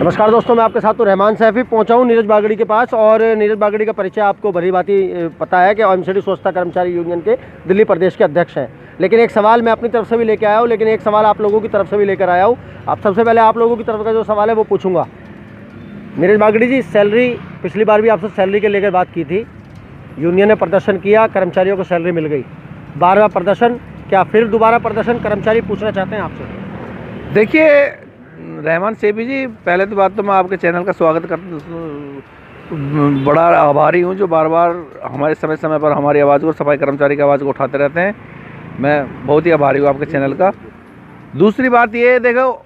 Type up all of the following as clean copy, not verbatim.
नमस्कार दोस्तों, मैं आपके साथ तो रहमान सैफी पहुंचा हूं नीरज बागड़ी के पास। और नीरज बागड़ी का परिचय आपको भली भांति पता है कि ओएमसीडी स्वच्छता कर्मचारी यूनियन के दिल्ली प्रदेश के अध्यक्ष हैं। लेकिन एक सवाल मैं अपनी तरफ से भी लेकर आया हूं, लेकिन एक सवाल आप लोगों की तरफ से भी लेकर आया हूं। अब सबसे पहले आप लोगों की तरफ का जो सवाल है वो पूछूंगा। नीरज बागड़ी जी, सैलरी पिछली बार भी आपसे सैलरी के लेकर बात की थी, यूनियन ने प्रदर्शन किया, कर्मचारियों को सैलरी मिल गई, 12वां प्रदर्शन, क्या फिर दोबारा प्रदर्शन? कर्मचारी पूछना चाहते हैं आपसे। देखिए रहमान सेफी जी, पहले तो बात तो मैं आपके चैनल का स्वागत बड़ा आभारी हूँ जो बार बार हमारे समय समय पर हमारी आवाज़ को, सफाई कर्मचारी की आवाज़ को उठाते रहते हैं। मैं बहुत ही आभारी हूँ आपके चैनल का। दूसरी बात ये देखो,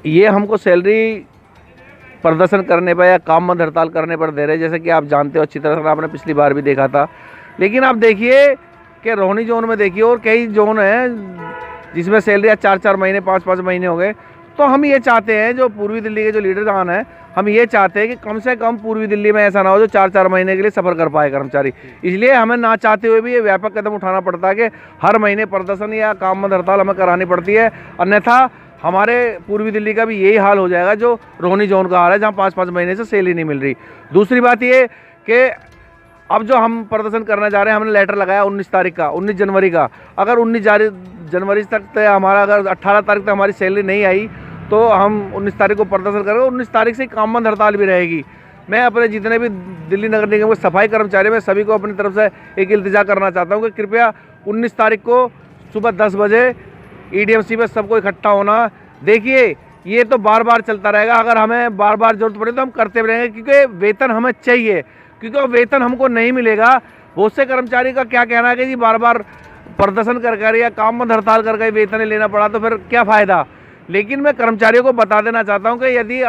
ये हमको सैलरी प्रदर्शन करने पर या काम बंद हड़ताल करने पर दे रहे, जैसे कि आप जानते हो अच्छी तरह से, आपने पिछली बार भी देखा था। लेकिन आप देखिए कि रोहिणी जोन में देखिए और कई जोन हैं जिसमें सैलरी 4-4 महीने 5-5 महीने हो गए। तो हम ये चाहते हैं, जो पूर्वी दिल्ली के जो लीडरगान हैं, हम ये चाहते हैं कि कम से कम पूर्वी दिल्ली में ऐसा ना हो जो 4-4 महीने के लिए सफ़र कर पाए कर्मचारी। इसलिए हमें ना चाहते हुए भी ये व्यापक कदम उठाना पड़ता है कि हर महीने प्रदर्शन या काम बंद हड़ताल हमें करानी पड़ती है। अन्यथा हमारे पूर्वी दिल्ली का भी यही हाल हो जाएगा जो रोहिणी जोन का हाल है, जहाँ 5-5 महीने से सैलरी नहीं मिल रही। दूसरी बात ये कि अब जो हम प्रदर्शन करना चाह रहे हैं, हमने लेटर लगाया 19 तारीख का, 19 जनवरी का। अगर 19 जनवरी तक हमारा, अगर 18 तारीख तक हमारी सैलरी नहीं आई तो हम 19 तारीख को प्रदर्शन करेंगे। 19 तारीख से काम बंद हड़ताल भी रहेगी। मैं अपने जितने भी दिल्ली नगर निगम के सफाई कर्मचारी, मैं सभी को अपनी तरफ से एक इल्तिजा करना चाहता हूँ कि कृपया 19 तारीख को सुबह 10 बजे EDMC में सबको इकट्ठा होना। देखिए ये तो बार बार चलता रहेगा, अगर हमें बार बार जरूरत पड़े तो हम करते रहेंगे, क्योंकि वेतन हमें चाहिए, क्योंकि वो वेतन हमको नहीं मिलेगा। बहुत से कर्मचारी का क्या कहना है कि जी बार बार प्रदर्शन कर या काम बंद हड़ताल करके वेतन लेना पड़ा तो फिर क्या फ़ायदा। लेकिन मैं कर्मचारियों को बता देना चाहता हूं कि यदि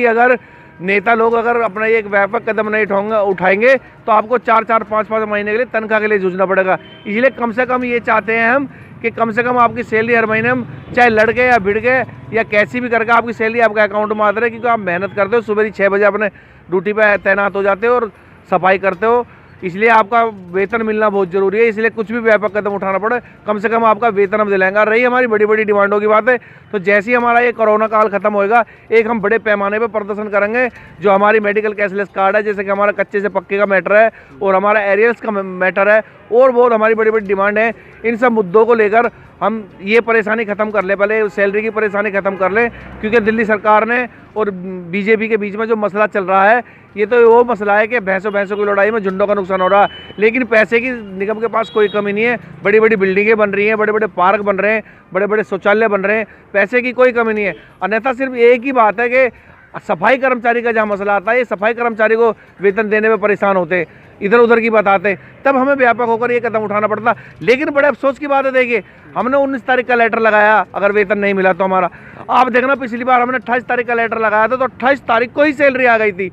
अगर नेता लोग अगर अपना एक व्यापक कदम नहीं उठाएंगे तो आपको 4-4 5-5 महीने के लिए तनख्वाह के लिए जूझना पड़ेगा। इसलिए कम से कम ये चाहते हैं हम कि कम से कम आपकी सैलरी हर महीने हम चाहे लड़के या भिड़ के या कैसी भी करके आपकी सैलरी आपके अकाउंट में आती रहे, क्योंकि आप मेहनत करते हो, सुबह 6 बजे अपने ड्यूटी पर तैनात हो जाते हो और सफाई करते हो, इसलिए आपका वेतन मिलना बहुत ज़रूरी है। इसलिए कुछ भी व्यापक कदम उठाना पड़े, कम से कम आपका वेतन हम दिलाएंगे। और रही हमारी बड़ी बड़ी डिमांडों की बात है, तो जैसे ही हमारा ये कोरोना काल खत्म होएगा, एक हम बड़े पैमाने पे प्रदर्शन करेंगे। जो हमारी मेडिकल कैशलेस कार्ड है, जैसे कि हमारा कच्चे से पक्के का मैटर है और हमारा एरियल्स का मैटर है और बहुत हमारी बड़ी बड़ी डिमांड है, इन सब मुद्दों को लेकर हम ये परेशानी ख़त्म कर लें, पहले सैलरी की परेशानी ख़त्म कर लें। क्योंकि दिल्ली सरकार ने और बीजेपी के बीच में जो मसला चल रहा है, ये तो वो मसला है कि भैंसों की लड़ाई में झुंडों का नुकसान हो रहा है। लेकिन पैसे की निगम के पास कोई कमी नहीं है, बड़ी बड़ी बिल्डिंगें बन रही हैं, बड़े बड़े पार्क बन रहे हैं, बड़े बड़े शौचालय बन रहे हैं, पैसे की कोई कमी नहीं है। अन्यथा सिर्फ एक ही बात है कि सफाई कर्मचारी का जहाँ मसला आता है, ये सफाई कर्मचारी को वेतन देने में परेशान होते, इधर उधर की बताते, तब हमें व्यापक होकर ये कदम उठाना पड़ता। लेकिन बड़े अफसोस की बात है, देखिए हमने 19 तारीख का लेटर लगाया, अगर वेतन नहीं मिला तो हमारा, आप देखना पिछली बार हमने 28 तारीख का लेटर लगाया था तो 28 तारीख को ही सैलरी आ गई थी,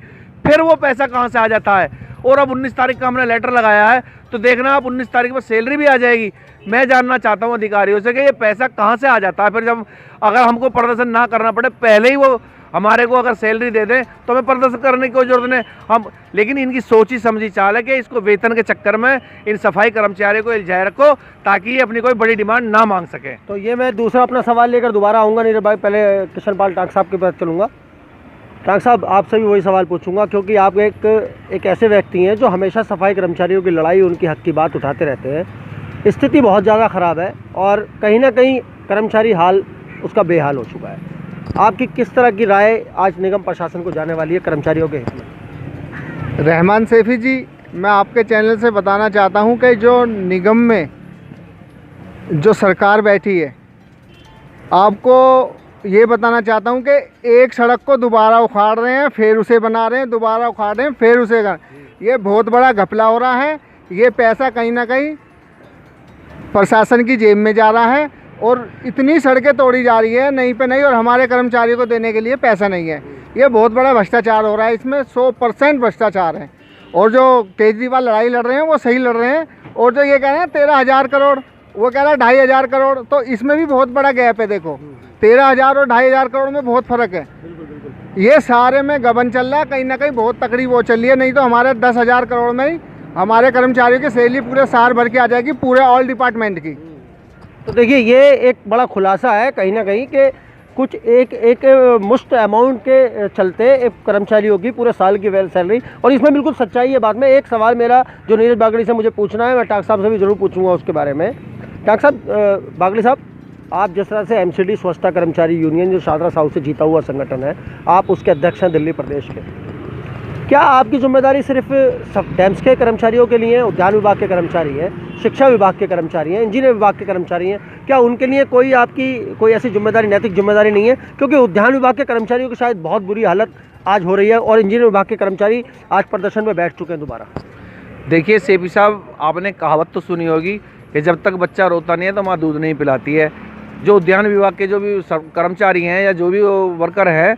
फिर वो पैसा कहाँ से आ जाता है। और अब 19 तारीख का हमने लेटर लगाया है तो देखना आप 19 तारीख में सैलरी भी आ जाएगी। मैं जानना चाहता हूँ अधिकारियों से कि ये पैसा कहाँ से आ जाता है। फिर जब अगर हमको प्रदर्शन ना करना पड़े, पहले ही वो हमारे को अगर सैलरी दे दें तो हमें प्रदर्शन करने की कोई जरूरत नहीं हम। लेकिन इनकी सोची समझी चाल है कि इसको वेतन के चक्कर में इन सफाई कर्मचारियों को इल्जाए रखो ताकि ये अपनी कोई बड़ी डिमांड ना मांग सके। तो ये मैं दूसरा अपना सवाल लेकर दोबारा आऊँगा नीरज भाई। पहले किशन पाल टांग साहब के पास चलूँगा। टांग साहब, आपसे भी वही सवाल पूछूंगा, क्योंकि आप एक ऐसे व्यक्ति हैं जो हमेशा सफाई कर्मचारियों की लड़ाई, उनकी हक की बात उठाते रहते हैं। स्थिति बहुत ज़्यादा ख़राब है और कहीं ना कहीं कर्मचारी हाल उसका बेहाल हो चुका है। आपकी किस तरह की राय आज निगम प्रशासन को जाने वाली है कर्मचारियों के हित में? रहमान सैफी जी, मैं आपके चैनल से बताना चाहता हूं कि जो निगम में जो सरकार बैठी है, आपको ये बताना चाहता हूं कि एक सड़क को दोबारा उखाड़ रहे हैं, फिर उसे बना रहे हैं, दोबारा उखाड़ रहे हैं, फिर उसे ये बहुत बड़ा घपला हो रहा है। ये पैसा कहीं ना कहीं प्रशासन की जेब में जा रहा है और इतनी सड़कें तोड़ी जा रही है नहीं पे नहीं, और हमारे कर्मचारियों को देने के लिए पैसा नहीं है। ये बहुत बड़ा भ्रष्टाचार हो रहा है, इसमें 100% भ्रष्टाचार है। और जो केजरीवाल लड़ाई लड़ रहे हैं वो सही लड़ रहे हैं, और जो ये कह रहे हैं 13,000 करोड़, वो कह रहा है 2,500 करोड़, तो इसमें भी बहुत बड़ा गैप है। देखो 13,000 और 2,500 करोड़ में बहुत फ़र्क है। ये सारे में गबन चल रहा है, कहीं ना कहीं बहुत तकड़ी वो चल रही है। नहीं तो हमारे 10,000 करोड़ में ही हमारे कर्मचारियों की सैलरी पूरे साल भर की आ जाएगी, पूरे ऑल डिपार्टमेंट की। तो देखिए ये एक बड़ा खुलासा है कहीं ना कहीं कि कुछ एक मुश्त अमाउंट के चलते एक कर्मचारियों की पूरे साल की सैलरी, और इसमें बिल्कुल सच्चाई है बात में। एक सवाल मेरा जो नीरज बागड़ी से मुझे पूछना है, मैं टाक साहब से भी ज़रूर पूछूंगा उसके बारे में। टाक साहब, बागड़ी साहब, आप जिस तरह से एमसीडी स्वच्छता कर्मचारी यूनियन जो शादरा साउथ से जीता हुआ संगठन है, आप उसके अध्यक्ष हैं दिल्ली प्रदेश के, क्या आपकी जिम्मेदारी सिर्फ डैम्स के कर्मचारियों के लिए है, उद्यान विभाग के कर्मचारी हैं, शिक्षा विभाग के कर्मचारी हैं, इंजीनियर विभाग के कर्मचारी हैं, क्या उनके लिए कोई आपकी कोई ऐसी जिम्मेदारी, नैतिक जिम्मेदारी नहीं है? क्योंकि उद्यान विभाग के कर्मचारियों की शायद बहुत बुरी हालत आज हो रही है और इंजीनियर विभाग के कर्मचारी आज प्रदर्शन में बैठ चुके हैं दोबारा। देखिए सेपी साहब, आपने कहावत तो सुनी होगी कि जब तक बच्चा रोता नहीं है तो माँ दूध नहीं पिलाती है। जो उद्यान विभाग के जो भी कर्मचारी हैं या जो भी वर्कर हैं,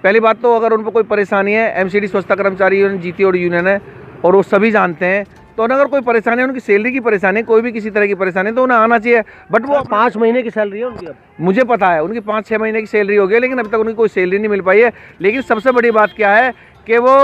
पहली बात तो अगर उन पर कोई परेशानी है, एमसीडी स्वच्छता कर्मचारी यूनियन जीती और यूनियन है और वो सभी जानते हैं, तो अगर कोई परेशानी है, उनकी सैलरी की परेशानी है, कोई भी किसी तरह की परेशानी है, तो उन्हें आना चाहिए। बट वो 5 महीने की सैलरी है उनकी, अब मुझे पता है उनकी 5-6 महीने की सैलरी हो गई, लेकिन अभी तक उनकी कोई सैलरी नहीं मिल पाई है। लेकिन सबसे बड़ी बात क्या है कि वो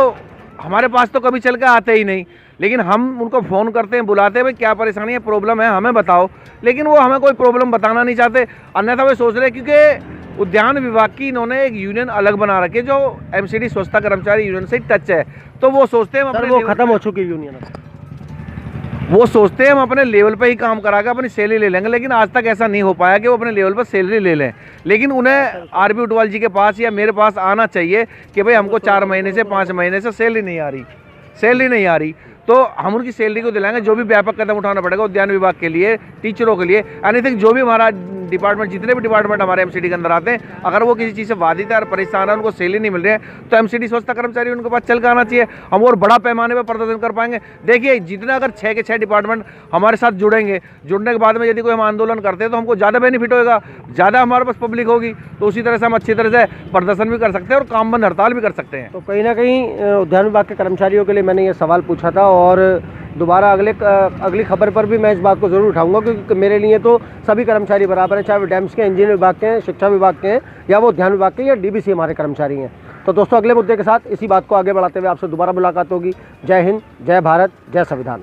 हमारे पास तो कभी चल के आते ही नहीं, लेकिन हम उनको फ़ोन करते हैं, बुलाते हैं, भाई क्या परेशानी है, प्रॉब्लम है, हमें बताओ। लेकिन वो हमें कोई प्रॉब्लम बताना नहीं चाहते, अन्यथा वे सोच रहे हैं, क्योंकि उद्यान विभाग की इन्होंने एक यूनियन अलग बना रखी है जो एमसीडी स्वच्छता कर्मचारी यूनियन से टच है, तो वो सोचते हैं हम अपने वो खत्म हो चुकी यूनियन, वो सोचते हैं हम अपने लेवल पे ही काम करा के अपनी सैलरी ले लेंगे। लेकिन आज तक ऐसा नहीं हो पाया कि वो अपने लेवल पर सैलरी ले लें। लेकिन उन्हें आरबी उटवाल जी के पास या मेरे पास आना चाहिए कि भाई हमको 4 महीने से 5 महीने से सैलरी नहीं आ रही, तो हम उनकी सैलरी को दिलाएंगे। जो भी व्यापक कदम उठाना पड़ेगा उद्यान विभाग के लिए, टीचरों के लिए, एनीथिंग, जो भी हमारा डिपार्टमेंट, जितने भी डिपार्टमेंट हमारे एमसीडी के अंदर आते हैं, अगर वो किसी चीज़ से बाधित है और परेशान है, उनको सैलरी नहीं मिल रही है, तो एमसीडी स्वच्छता कर्मचारी उनके पास चल कर आना चाहिए। हम और बड़ा पैमाने पर प्रदर्शन कर पाएंगे। देखिए, जितना अगर 6 के 6 डिपार्टमेंट हमारे साथ जुड़ेंगे, जुड़ने के बाद में यदि कोई हम आंदोलन करते हैं तो हमको ज़्यादा बेनिफिट होगा, ज़्यादा हमारे पास पब्लिक होगी, तो उसी तरह से हम अच्छी तरह से प्रदर्शन भी कर सकते हैं और काम बंद हड़ताल भी कर सकते हैं। तो कहीं ना कहीं उद्यान विभाग के कर्मचारियों के लिए मैंने ये सवाल पूछा था, और दोबारा अगली खबर पर भी मैं इस बात को ज़रूर उठाऊंगा, क्योंकि मेरे लिए तो सभी कर्मचारी बराबर हैं, चाहे वो डैम्स के, इंजीनियर विभाग के हैं, शिक्षा विभाग के हैं, या वो उद्यान विभाग के या डीबीसी हमारे कर्मचारी हैं। तो दोस्तों, अगले मुद्दे के साथ इसी बात को आगे बढ़ाते हुए आपसे दोबारा मुलाकात होगी। जय हिंद, जय भारत, जय संविधान।